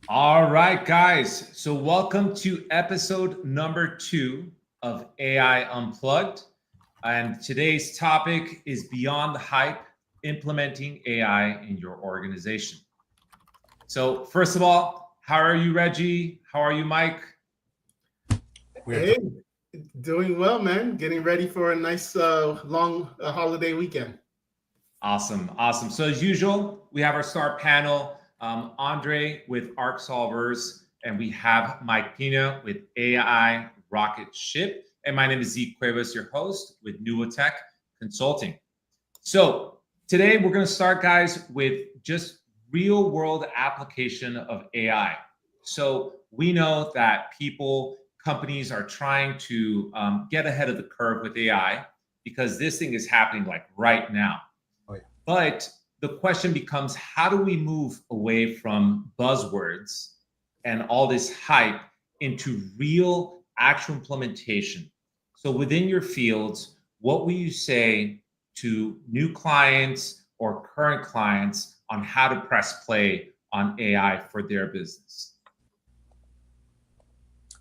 All right, guys. So welcome to episode number 2 of AI Unplugged. And today's topic is Beyond the Hype, Implementing AI in Your Organization. So first of all, how are you, Reggie? How are you, Mike? Hey, doing well, man. Getting ready for a nice long holiday weekend. Awesome. So as usual, we have our star panel, Andre with ARK Solvers, and we have Mike Pina with AI Rocketship. And my name is Zeke Cuevas, your host with Nuotech Consulting. So today we're going to start, guys, with just real world application of AI. So we know that companies are trying to get ahead of the curve with AI because this thing is happening like right now. Oh, yeah. But the question becomes, how do we move away from buzzwords and all this hype into real actual implementation? So within your fields, what will you say to new clients or current clients on how to press play on AI for their business?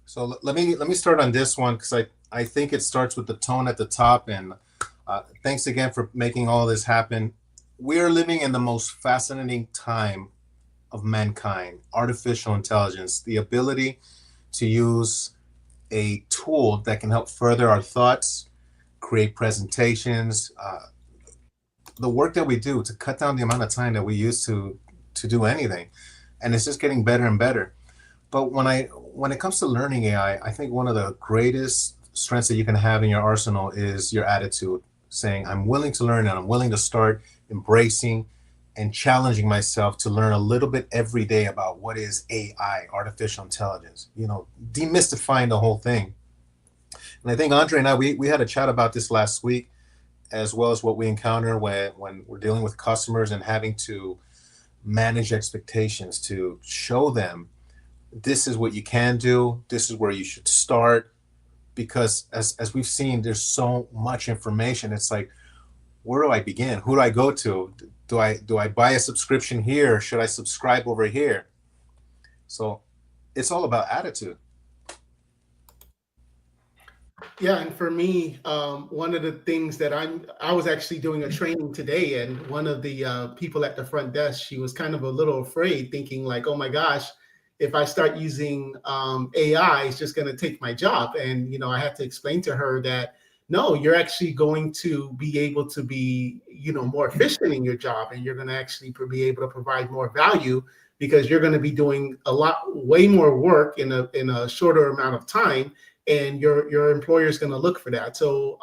So let me start on this one because I think it starts with the tone at the top. And thanks again for making all this happen. We are living in the most fascinating time of mankind, artificial intelligence, the ability to use a tool that can help further our thoughts, create presentations, the work that we do to cut down the amount of time that we use to do anything. And it's just getting better and better. But when it comes to learning AI, I think one of the greatest strengths that you can have in your arsenal is your attitude, saying, I'm willing to learn and I'm willing to start embracing and challenging myself to learn a little bit every day about what is AI, artificial intelligence, demystifying the whole thing. And I think Andre and I, we had a chat about this last week, as well as what we encounter when we're dealing with customers and having to manage expectations, to show them this is what you can do, this is where you should start. Because as we've seen, there's so much information. It's like, where do I begin? Who do I go to? Do I buy a subscription here? Should I subscribe over here? So it's all about attitude. Yeah, and for me, one of the things that I was actually doing a training today, and one of the people at the front desk, she was kind of a little afraid, thinking like, oh my gosh, if I start using AI, it's just going to take my job. And, I had to explain to her that, no, you're actually going to be able to be, more efficient in your job. And you're going to actually be able to provide more value because you're going to be doing way more work in a shorter amount of time. And your employer is going to look for that. So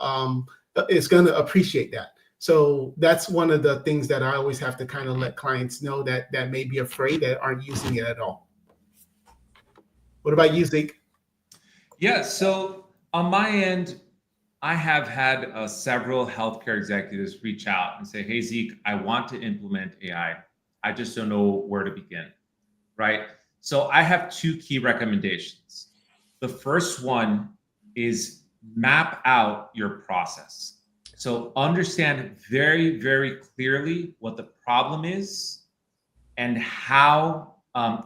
it's going to appreciate that. So that's one of the things that I always have to kind of let clients know that may be afraid, that aren't using it at all. What about you, Zeke? Yeah, so on my end, I have had several healthcare executives reach out and say, hey, Zeke, I want to implement AI. I just don't know where to begin, right? So I have 2 key recommendations. The first one is map out your process. So understand very, very clearly what the problem is and how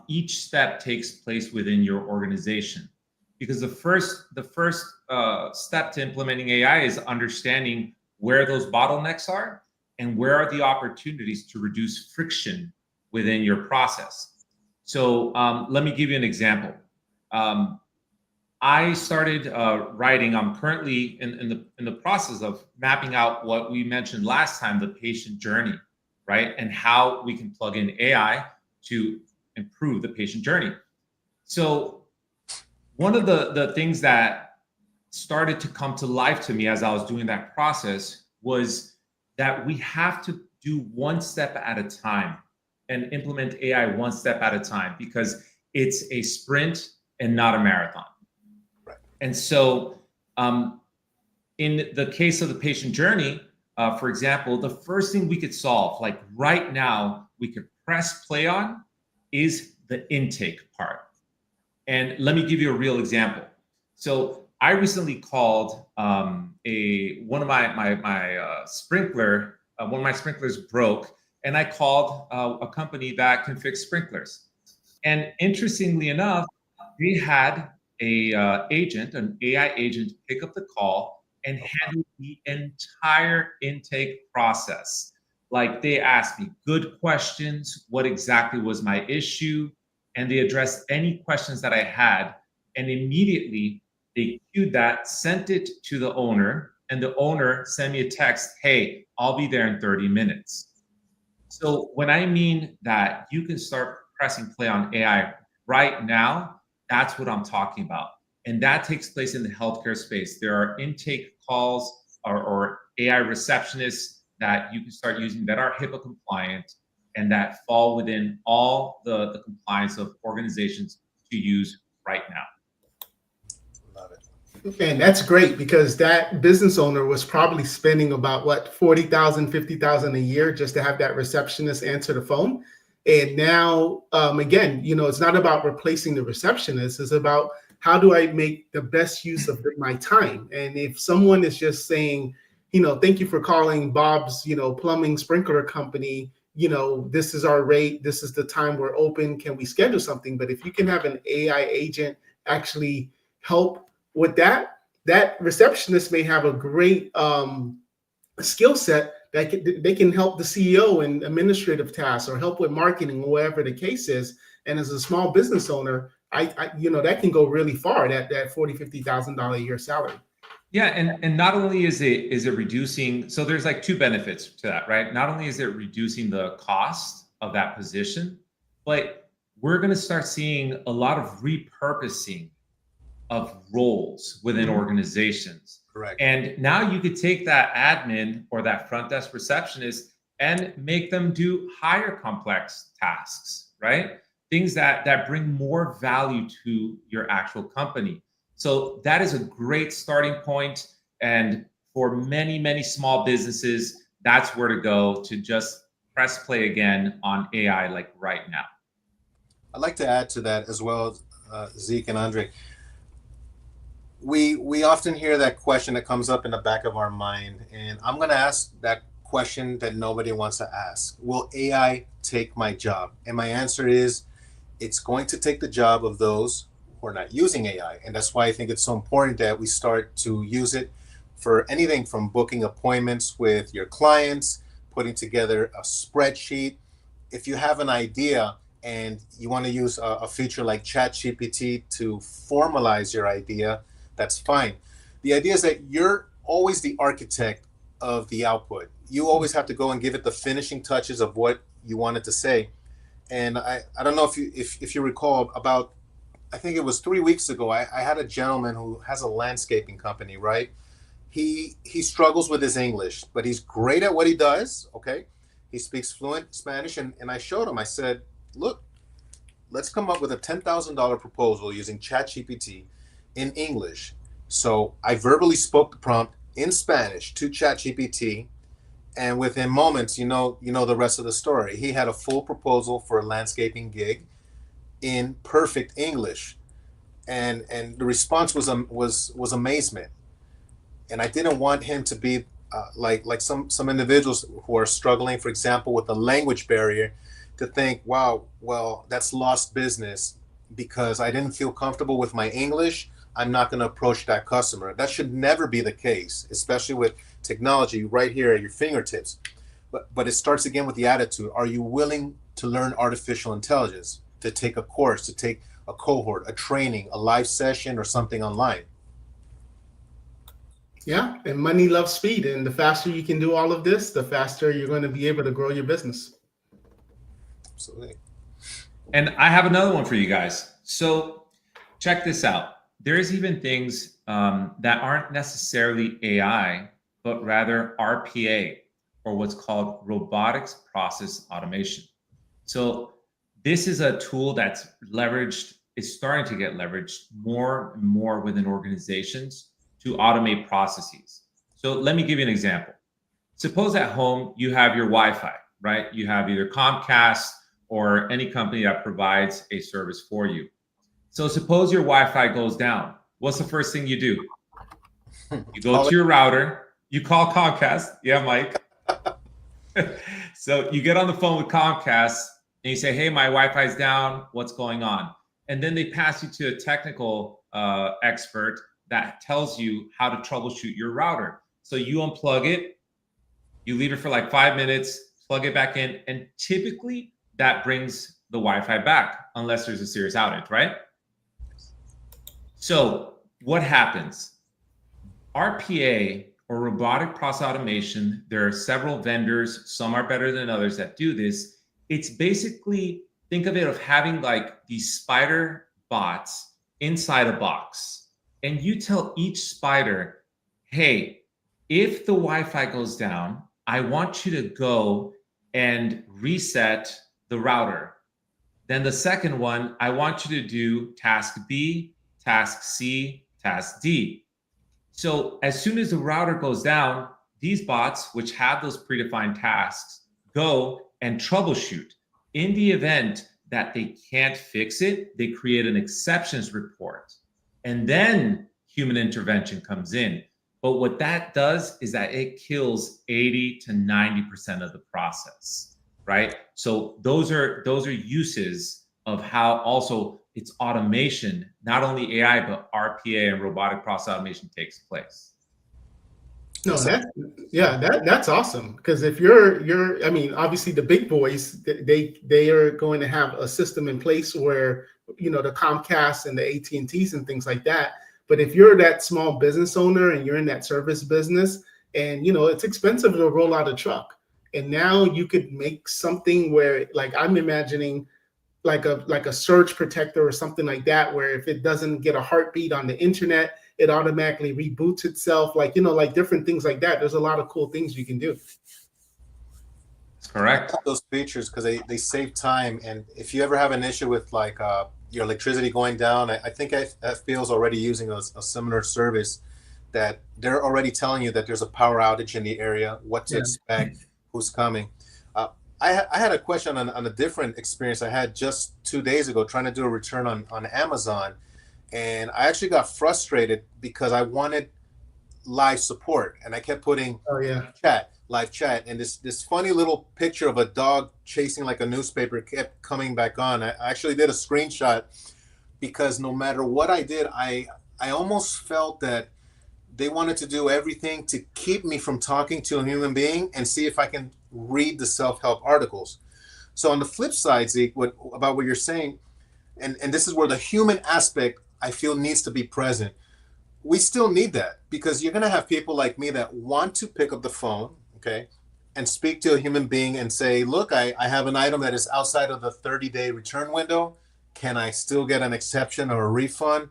each step takes place within your organization. Because the first step to implementing AI is understanding where those bottlenecks are and where are the opportunities to reduce friction within your process. So let me give you an example. I started writing. I'm currently in the process of mapping out what we mentioned last time, the patient journey, right? And how we can plug in AI to improve the patient journey. So one of the things that started to come to life to me as I was doing that process was that we have to do one step at a time and implement AI one step at a time, because it's a sprint and not a marathon. Right. And so in the case of the patient journey, for example, the first thing we could solve, like right now, we could press play on is the intake part. And let me give you a real example. So I recently called one of my sprinklers broke, and I called a company that can fix sprinklers. And interestingly enough, they had an AI agent, pick up the call and handle the entire intake process. Like, they asked me good questions, what exactly was my issue, and they addressed any questions that I had. And immediately they queued that, sent it to the owner, and the owner sent me a text, hey, I'll be there in 30 minutes. So when I mean that you can start pressing play on AI right now, that's what I'm talking about. And that takes place in the healthcare space. There are intake calls or AI receptionists that you can start using that are HIPAA compliant and that fall within all the compliance of organizations to use right now. Love it. And that's great, because that business owner was probably spending about what, 40,000, 50,000 a year just to have that receptionist answer the phone. And now, again, it's not about replacing the receptionist. It's about, how do I make the best use of my time? And if someone is just saying, thank you for calling Bob's, plumbing sprinkler company, this is our rate, this is the time we're open, can we schedule something? But if you can have an AI agent actually help with that receptionist may have a great skill set that they can help the CEO in administrative tasks or help with marketing, or whatever the case is. And as a small business owner, I that can go really far, that $40,000, $50,000 a year salary. Yeah, and not only is it reducing, so there's like two benefits to that, right? Not only is it reducing the cost of that position, but we're going to start seeing a lot of repurposing of roles within organizations. Correct. And now you could take that admin or that front desk receptionist and make them do higher complex tasks, right? Things that bring more value to your actual company. So that is a great starting point. And for many, many small businesses, that's where to go to just press play again on AI, like right now. I'd like to add to that as well, Zeke and Andre. We often hear that question that comes up in the back of our mind, and I'm going to ask that question that nobody wants to ask. Will AI take my job? And my answer is, it's going to take the job of those who are not using AI. And that's why I think it's so important that we start to use it for anything from booking appointments with your clients, putting together a spreadsheet. If you have an idea and you want to use a feature like ChatGPT to formalize your idea, that's fine. The idea is that you're always the architect of the output. You always have to go and give it the finishing touches of what you want it to say. And I don't know if you recall, about, I think it was 3 weeks ago, I had a gentleman who has a landscaping company, right? He struggles with his English, but he's great at what he does, okay? He speaks fluent Spanish, and I showed him, I said, look, let's come up with a $10,000 proposal using ChatGPT in English. So I verbally spoke the prompt in Spanish to ChatGPT, and within moments, you know the rest of the story. He had a full proposal for a landscaping gig in perfect English, and the response was amazement. And I didn't want him to be like some individuals who are struggling, for example, with the language barrier, to think, wow, well, that's lost business because I didn't feel comfortable with my English. I'm not going to approach that customer. That should never be the case, especially with technology right here at your fingertips. But it starts again with the attitude. Are you willing to learn artificial intelligence, to take a course, to take a cohort, a training, a live session, or something online? Yeah, and money loves speed. And the faster you can do all of this, the faster you're going to be able to grow your business. Absolutely. And I have another one for you guys. So check this out. There's even things that aren't necessarily AI, but rather RPA, or what's called robotics process automation. So this is a tool that's leveraged, is starting to get leveraged more and more within organizations to automate processes. So let me give you an example. Suppose at home you have your Wi-Fi, right? You have either Comcast or any company that provides a service for you. So suppose your Wi-Fi goes down. What's the first thing you do? You go to your router, you call Comcast. Yeah, Mike. So you get on the phone with Comcast and you say, hey, my Wi-Fi is down. What's going on? And then they pass you to a technical expert that tells you how to troubleshoot your router. So you unplug it, you leave it for like 5 minutes, plug it back in, and typically that brings the Wi-Fi back unless there's a serious outage, right? So what happens? RPA, or robotic process automation, there are several vendors, some are better than others that do this. It's basically, think of it of having like these spider bots inside a box. And you tell each spider, hey, if the Wi-Fi goes down, I want you to go and reset the router. Then the second one, I want you to do task B, task C, task D. So as soon as the router goes down, these bots, which have those predefined tasks, go and troubleshoot. In the event that they can't fix it, they create an exceptions report. And then human intervention comes in. But what that does is that it kills 80 to 90% of the process, right? So those are uses of how also it's automation, not only AI, but RPA and robotic process automation takes place. No, that's awesome. Because if you're, I mean, obviously the big boys, they are going to have a system in place where, you know, the Comcast and the AT&Ts and things like that. But if you're that small business owner and you're in that service business, and you know it's expensive to roll out a truck, and now you could make something where, like, I'm imagining like a surge protector or something like that, where if it doesn't get a heartbeat on the internet, it automatically reboots itself, like, you know, like different things like that. There's a lot of cool things you can do. That's correct. Those features, because they save time. And if you ever have an issue with like your electricity going down, I think FPL is already using a similar service that they're already telling you that there's a power outage in the area, what to expect, who's coming. I had a question on a different experience I had just 2 days ago trying to do a return on Amazon. And I actually got frustrated because I wanted live support. And I kept putting live chat. And this funny little picture of a dog chasing like a newspaper kept coming back on. I actually did a screenshot because no matter what I did, I almost felt that they wanted to do everything to keep me from talking to a human being and see if I can read the self-help articles. So on the flip side, Zeke, about what you're saying, and this is where the human aspect I feel needs to be present. We still need that because you're going to have people like me that want to pick up the phone, okay, and speak to a human being and say, look, I have an item that is outside of the 30-day return window. Can I still get an exception or a refund?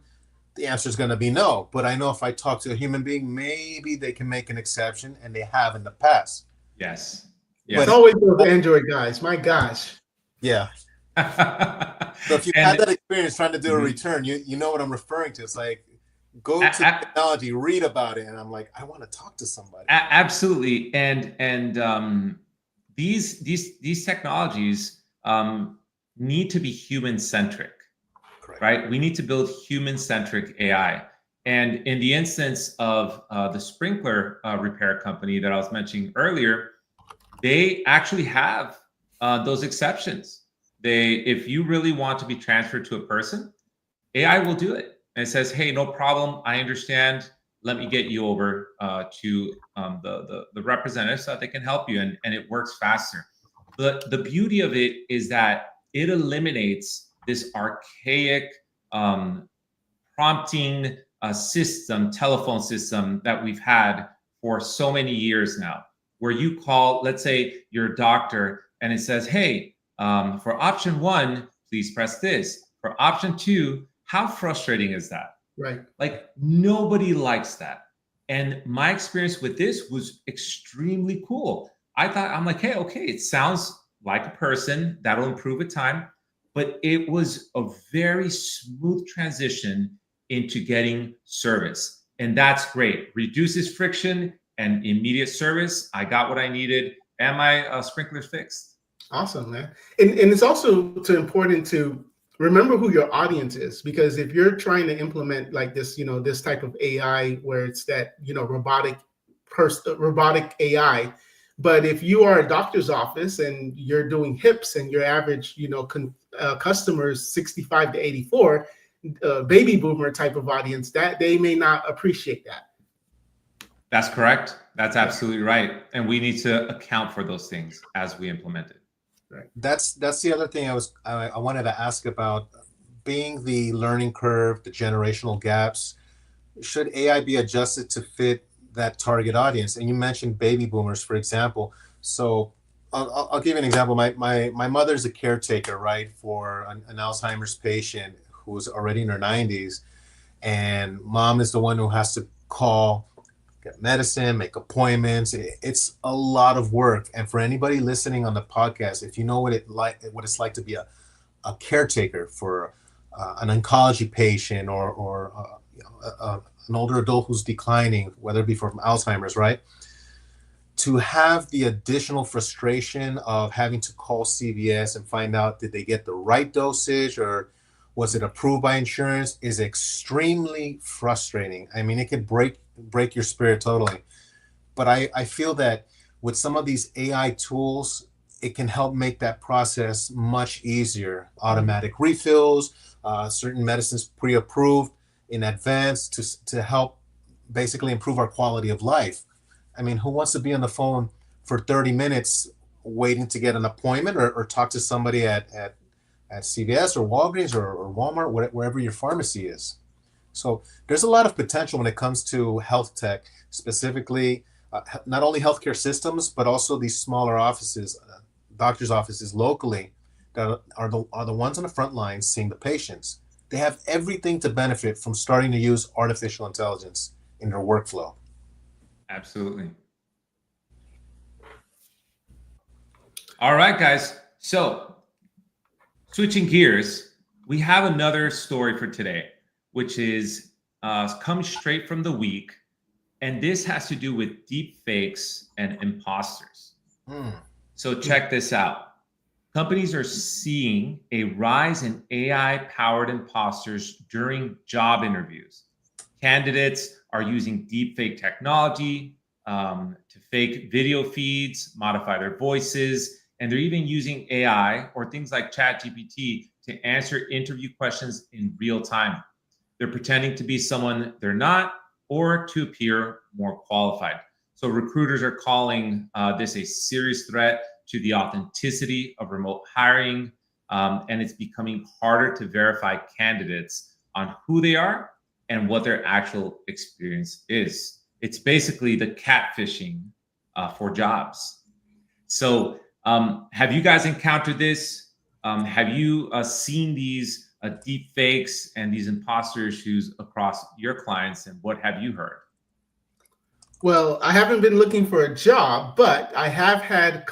The answer is going to be no. But I know if I talk to a human being, maybe they can make an exception, and they have in the past. Yes. It's always those Android guys. My gosh. Yeah. So if you've had that experience trying to do a return, you know what I'm referring to. It's like, go to technology, read about it, and I'm like, I want to talk to somebody. Absolutely. And these technologies need to be human-centric. Right? We need to build human-centric AI. And in the instance of the sprinkler repair company that I was mentioning earlier, they actually have those exceptions. If you really want to be transferred to a person, AI will do it. And it says, hey, no problem. I understand. Let me get you over to the representative so that they can help you. And it works faster. The beauty of it is that it eliminates this archaic prompting system, telephone system that we've had for so many years now, where you call, let's say, your doctor, and it says, hey, for option 1, please press this. For option 2, how frustrating is that? Right. Like nobody likes that. And my experience with this was extremely cool. I'm like, hey, okay, it sounds like a person that'll improve with time, but it was a very smooth transition into getting service. And that's great. Reduces friction and immediate service. I got what I needed, and my sprinklers fixed. Awesome, man. And it's also important to remember who your audience is, because if you're trying to implement like this, this type of AI where it's that, robotic AI, but if you are a doctor's office and you're doing hips and your average, customers 65 to 84, baby boomer type of audience, that they may not appreciate that. That's correct. That's absolutely right. And we need to account for those things as we implement it. Right. That's the other thing I wanted to ask about, being the learning curve, the generational gaps. Should AI be adjusted to fit that target audience? And you mentioned baby boomers, for example. So I'll give you an example. My mother's a caretaker, right, for an Alzheimer's patient who's already in her 90s, and mom is the one who has to call, get medicine, make appointments. It's a lot of work. And for anybody listening on the podcast, if you know what it's like to be a caretaker for an oncology patient or an older adult who's declining, whether it be from Alzheimer's, right? To have the additional frustration of having to call CVS and find out, did they get the right dosage or was it approved by insurance, is extremely frustrating. I mean, it could break your spirit totally. But I feel that with some of these AI tools, it can help make that process much easier. Automatic refills, certain medicines pre-approved in advance to help basically improve our quality of life. I mean, who wants to be on the phone for 30 minutes waiting to get an appointment or talk to somebody at CVS or Walgreens or Walmart, wherever your pharmacy is? So there's a lot of potential when it comes to health tech, specifically not only healthcare systems, but also these smaller offices, doctors' offices locally that are the ones on the front lines seeing the patients. They have everything to benefit from starting to use artificial intelligence in their workflow. Absolutely. All right, guys. So switching gears, we have another story for today, which is comes straight from the week. And this has to do with deep fakes and imposters. So check this out. Companies are seeing a rise in AI-powered imposters during job interviews. Candidates are using deepfake technology to fake video feeds, modify their voices, and they're even using AI or things like ChatGPT to answer interview questions in real time. They're pretending to be someone they're not or to appear more qualified. So recruiters are calling this a serious threat to the authenticity of remote hiring, and it's becoming harder to verify candidates on who they are and what their actual experience is. It's basically the catfishing for jobs. So have you guys encountered this? Have you seen these deep fakes and these imposter issues across your clients, and what have you heard? Well, I haven't been looking for a job, but I have had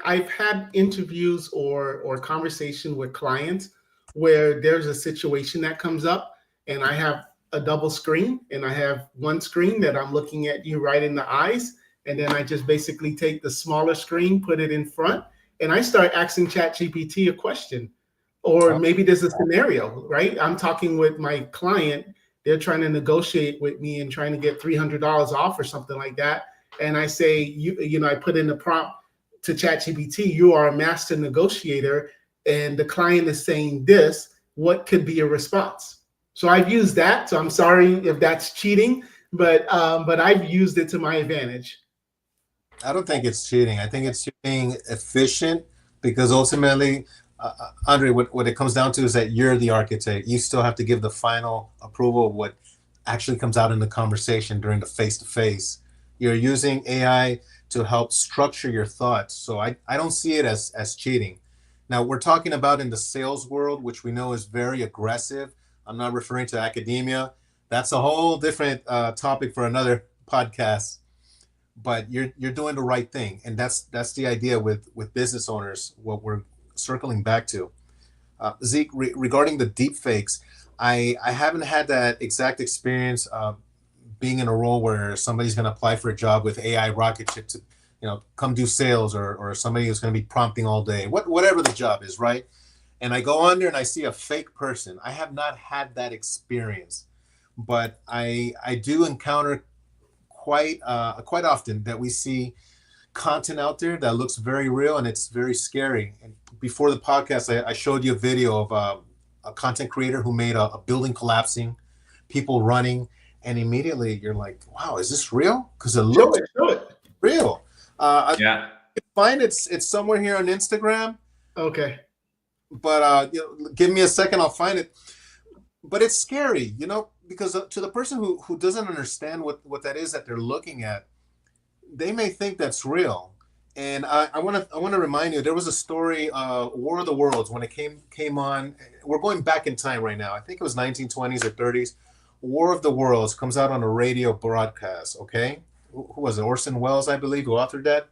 I've had interviews or conversation with clients where there's a situation that comes up and I have a double screen and I have one screen that I'm looking at you right in the eyes. And then I just basically take the smaller screen, put it in front, and I start asking ChatGPT a question. Or maybe there's a scenario, right? I'm talking with my client. They're trying to negotiate with me and trying to get $300 off or something like that. And I say, I put in the prompt to ChatGPT, you are a master negotiator, and the client is saying this, what could be a response? So I've used that. So I'm sorry if that's cheating, but I've used it to my advantage. I don't think it's cheating. I think it's being efficient, because ultimately, Andre, what it comes down to is that you're the architect. You still have to give the final approval of what actually comes out in the conversation during the face-to-face. You're using AI to help structure your thoughts. So I don't see it as cheating. Now, we're talking about in the sales world, which we know is very aggressive. I'm not referring to academia. that's a whole different topic for another podcast. But you're doing the right thing, and that's the idea with business owners. What we're circling back to, Zeke, regarding the deep fakes, I haven't had that exact experience being in a role where somebody's going to apply for a job with AI Rocketship to, come do sales, or somebody who's going to be prompting all day, whatever the job is, right? And I go on there and I see a fake person. I have not had that experience, but I do encounter quite often that we see content out there that looks very real, and it's very scary. And before the podcast, I showed you a video of a content creator who made a building collapsing, people running, and immediately you're like, wow, is this real? Because it looks real. I find it's somewhere here on Instagram. Okay. But give me a second, I'll find it. But it's scary, because to the person who doesn't understand what that is that they're looking at, they may think that's real. And I want to remind you, there was a story, War of the Worlds, when it came on. We're going back in time right now. I think it was 1920s or 30s. War of the Worlds comes out on a radio broadcast. Okay, who was it? Orson Welles, I believe, who authored that.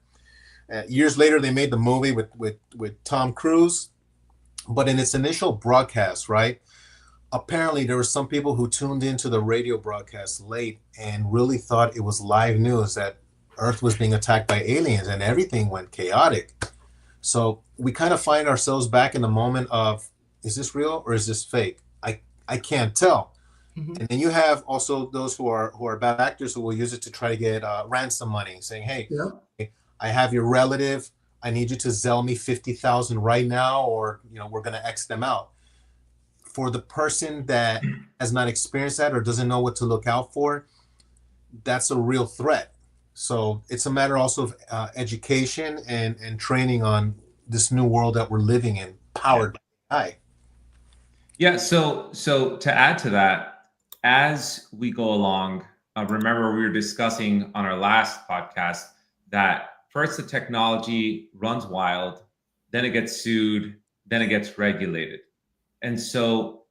Years later, they made the movie with Tom Cruise. But in its initial broadcast, right, apparently there were some people who tuned into the radio broadcast late and really thought it was live news that Earth was being attacked by aliens, and everything went chaotic. So we kind of find ourselves back in the moment of, is this real or is this fake? I can't tell. Mm-hmm. And then you have also those who are bad actors who will use it to try to get ransom money, saying, hey, I have your relative. I need you to Zelle me 50,000 right now, or we're going to X them out. For the person that has not experienced that or doesn't know what to look out for, that's a real threat. So it's a matter also of education and training on this new world that we're living in, powered by AI. Yeah. So to add to that, as we go along, remember we were discussing on our last podcast that first the technology runs wild, then it gets sued, then it gets regulated. And so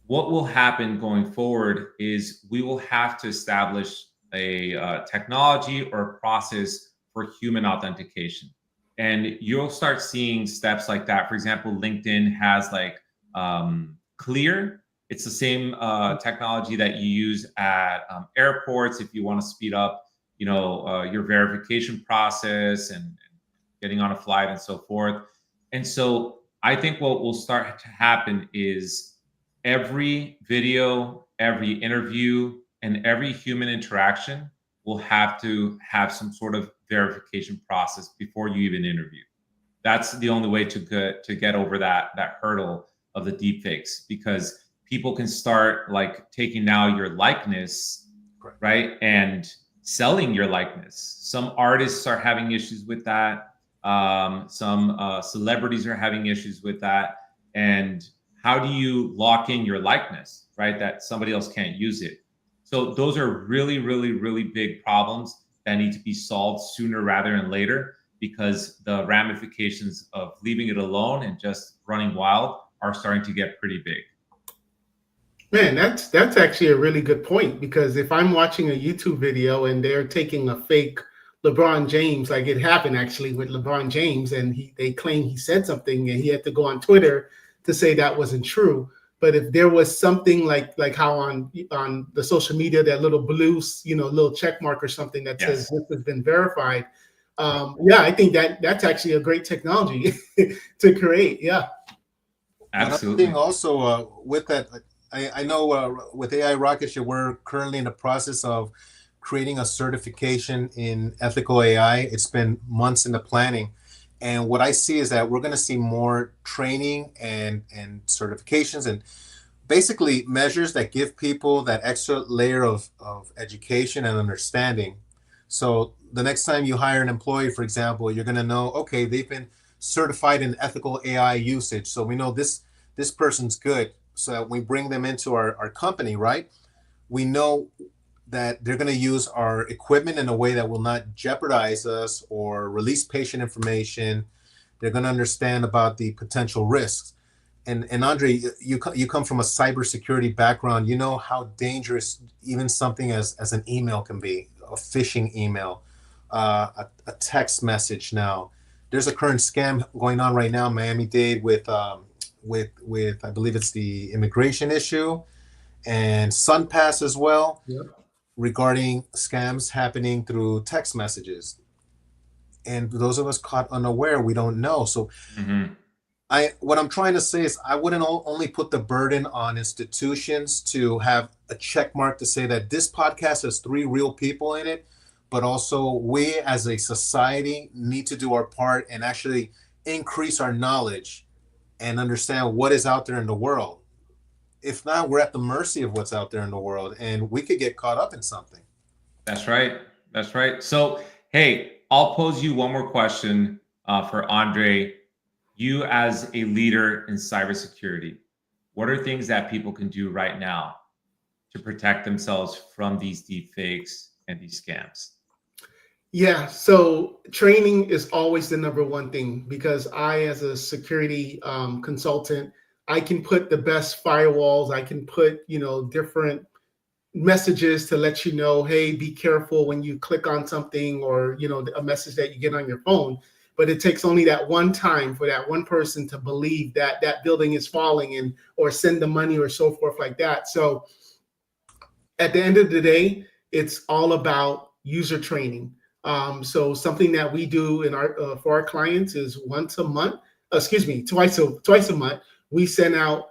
what will happen going forward is we will have to establish a technology or a process for human authentication. And you'll start seeing steps like that. For example, LinkedIn has Clear. It's the same technology that you use at airports if you want to speed up your verification process and getting on a flight and so forth. And so I think what will start to happen is every video, every interview, and every human interaction will have to have some sort of verification process before you even interview. That's the only way to get over that hurdle of the deepfakes, because people can start taking now your likeness, right? And selling your likeness. Some artists are having issues with that. Some celebrities are having issues with that. And how do you lock in your likeness, right? That somebody else can't use it. So those are really, really, really big problems that need to be solved sooner rather than later, because the ramifications of leaving it alone and just running wild are starting to get pretty big. Man, that's actually a really good point, because if I'm watching a YouTube video and they're taking a fake LeBron James, like it happened actually with LeBron James, and they claim he said something and he had to go on Twitter to say that wasn't true. But if there was something like how on the social media, that little blue, little check mark or something that says this has been verified, I think that's actually a great technology to create. Yeah, absolutely. Another thing also with that, I know with AI Rocketship, we're currently in the process of creating a certification in ethical AI. It's been months in the planning. And what I see is that we're going to see more training and certifications and basically measures that give people that extra layer of education and understanding. So the next time you hire an employee, for example, you're going to know, okay, they've been certified in ethical AI usage. So we know this person's good. So that we bring them into our company, right? We know that they're going to use our equipment in a way that will not jeopardize us or release patient information. They're going to understand about the potential risks. and Andre, you come from a cybersecurity background. You know how dangerous even something as an email can be, a phishing email, a text message. Now, there's a current scam going on right now in Miami-Dade with I believe it's the immigration issue and SunPass as well, regarding scams happening through text messages. And those of us caught unaware, we don't know. So what I'm trying to say is I wouldn't only put the burden on institutions to have a check mark to say that this podcast has 3 real people in it, but also we as a society need to do our part and actually increase our knowledge and understand what is out there in the world. If not, we're at the mercy of what's out there in the world, and we could get caught up in something. That's right. That's right. So, hey, I'll pose you one more question for Andre. You as a leader in cybersecurity, what are things that people can do right now to protect themselves from these deepfakes and these scams? Yeah, so training is always the number one thing, because I, as a security consultant, I can put the best firewalls, I can put, different messages to let you know, hey, be careful when you click on something, or, a message that you get on your phone. But it takes only that one time for that one person to believe that that building is falling, and or send the money or so forth like that. So at the end of the day, it's all about user training. So something that we do in our for our clients is twice a month, we send out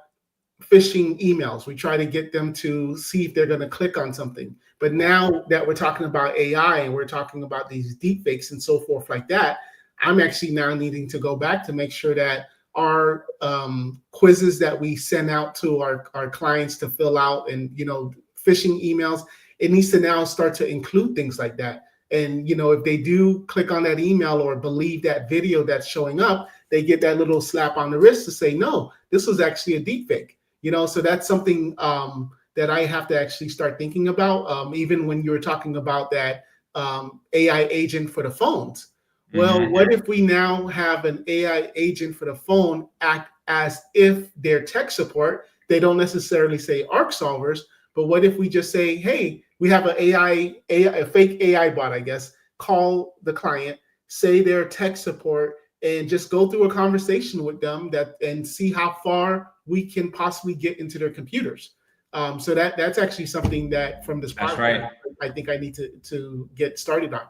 phishing emails. We try to get them to see if they're going to click on something. But now that we're talking about AI and we're talking about these deepfakes and so forth like that, I'm actually now needing to go back to make sure that our quizzes that we send out to our clients to fill out, and phishing emails, it needs to now start to include things like that. And if they do click on that email or believe that video that's showing up, they get that little slap on the wrist to say, no, this was actually a deep fake. So that's something that I have to actually start thinking about. Even when you were talking about that AI agent for the phones. Well, what if we now have an AI agent for the phone act as if they're tech support? They don't necessarily say ARK Solvers, but what if we just say, hey, we have a fake AI bot, I guess, call the client, say they're tech support, and just go through a conversation with them and see how far we can possibly get into their computers. So that's actually something that from this podcast, right. I think I need to get started on.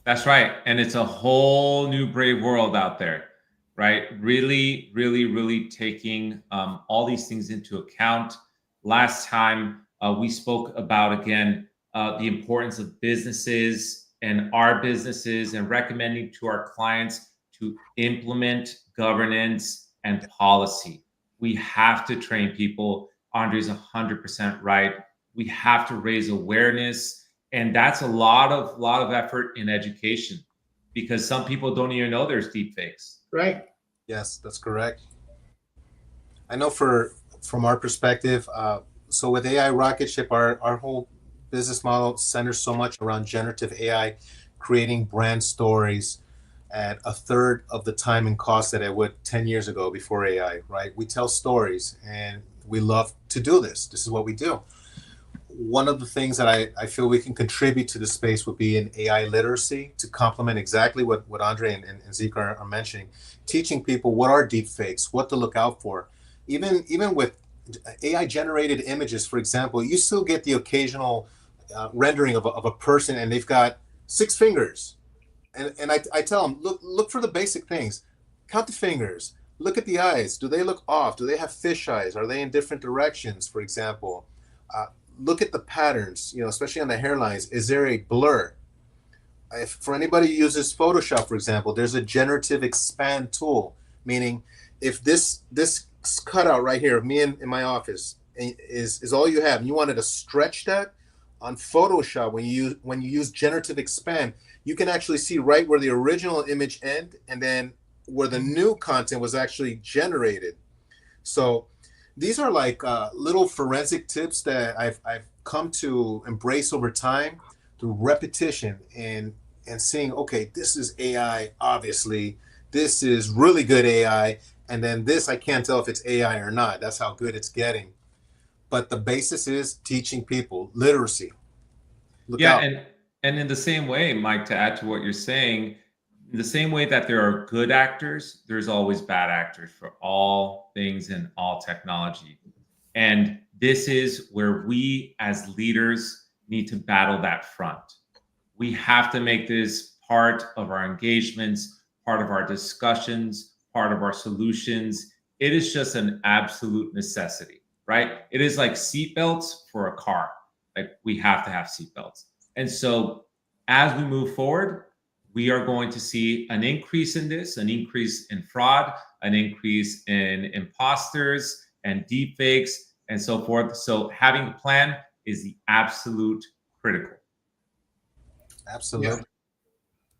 That's right. And it's a whole new brave world out there, right? Really, really, really taking all these things into account. Last time we spoke about, again, the importance of businesses and our businesses, and recommending to our clients to implement governance and policy. We have to train people. Andre's 100% right. We have to raise awareness. And that's a lot of effort in education, because some people don't even know there's deepfakes. Right. Yes, that's correct. I know from our perspective, so with AI Rocketship, our whole business model centers so much around generative AI, creating brand stories at a third of the time and cost that it would 10 years ago before AI, right? We tell stories, and we love to do this. This is what we do. One of the things that I feel we can contribute to the space would be in AI literacy, to complement exactly what Andre and Zeke are mentioning, teaching people what are deepfakes, what to look out for. Even with AI generated images, for example, you still get the occasional rendering of a person, and they've got 6 fingers. And I tell them, look for the basic things. Count the fingers. Look at the eyes. Do they look off? Do they have fish eyes? Are they in different directions, for example? Look at the patterns, especially on the hairlines. Is there a blur? If for anybody who uses Photoshop, for example, there's a generative expand tool, meaning if this cutout right here of me in my office is all you have, and you wanted to stretch that on Photoshop, when you use generative expand, you can actually see right where the original image ended and then where the new content was actually generated. So these are like little forensic tips that I've come to embrace over time through repetition and seeing, okay, this is AI, obviously. This is really good AI. And then this, I can't tell if it's AI or not. That's how good it's getting. But the basis is teaching people literacy. Look Yeah, out. and in the same way, Mike, to add to what you're saying, in the same way that there are good actors, there's always bad actors for all things in all technology. And this is where we as leaders need to battle that front. We have to make this part of our engagements, part of our discussions, part of our solutions. It is just an absolute necessity, right? It is like seatbelts for a car. Like we have to have seatbelts. And so as we move forward, we are going to see an increase in this, an increase in fraud, an increase in imposters and deepfakes and so forth. So having a plan is the absolute critical. Absolutely. Yeah.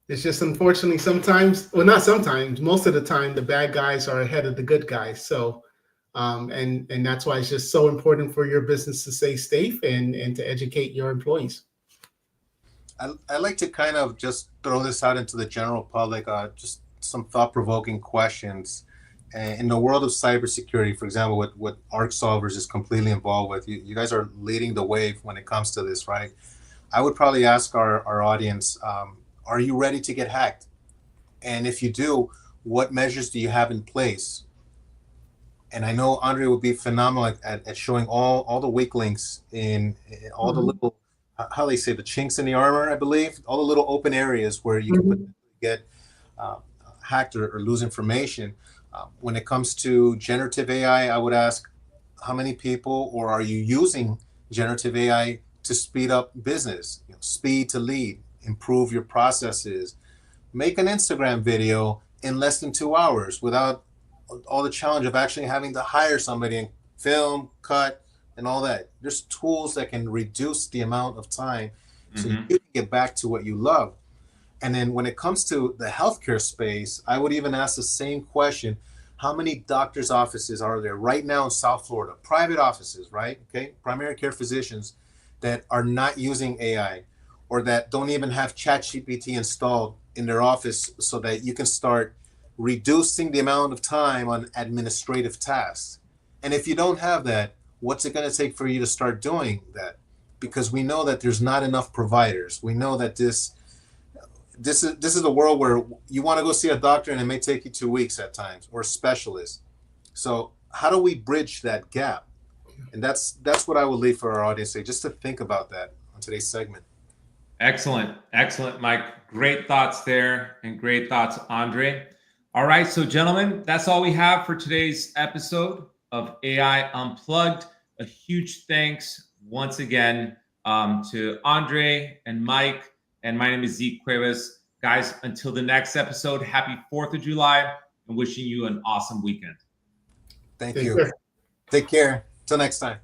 It's just unfortunately sometimes, well, not sometimes, most of the time, the bad guys are ahead of the good guys. So, and that's why it's just so important for your business to stay safe and to educate your employees. I like to kind of just throw this out into the general public, just some thought-provoking questions. In the world of cybersecurity, for example, what ARK Solvers is completely involved with, you guys are leading the wave when it comes to this, right? I would probably ask our audience, are you ready to get hacked? And if you do, what measures do you have in place? And I know Andre would be phenomenal at showing all the weak links in all the little, how they say, the chinks in the armor, I believe, all the little open areas where you can get hacked or lose information. When it comes to generative AI, I would ask, how many people, or are you using generative AI to speed up business, speed to lead, improve your processes, make an Instagram video in less than 2 hours without all the challenge of actually having to hire somebody and film, cut, and all that. There's tools that can reduce the amount of time so you can get back to what you love. And then when it comes to the healthcare space, I would even ask the same question. How many doctors' offices are there right now in South Florida? Private offices, right? Okay, primary care physicians that are not using AI or that don't even have ChatGPT installed in their office so that you can start reducing the amount of time on administrative tasks. And if you don't have that, what's it going to take for you to start doing that? Because we know that there's not enough providers. We know that this is a world where you want to go see a doctor and it may take you 2 weeks at times, or a specialist. So how do we bridge that gap? And that's what I would leave for our audience today, just to think about that on today's segment. Excellent. Excellent, Mike. Great thoughts there and great thoughts, Andre. All right. So, gentlemen, that's all we have for today's episode of AI Unplugged. A huge thanks once again to Andre and Mike. And my name is Zeke Cuevas. Guys, until the next episode, happy 4th of July and wishing you an awesome weekend. Thank you. Take care. Till next time.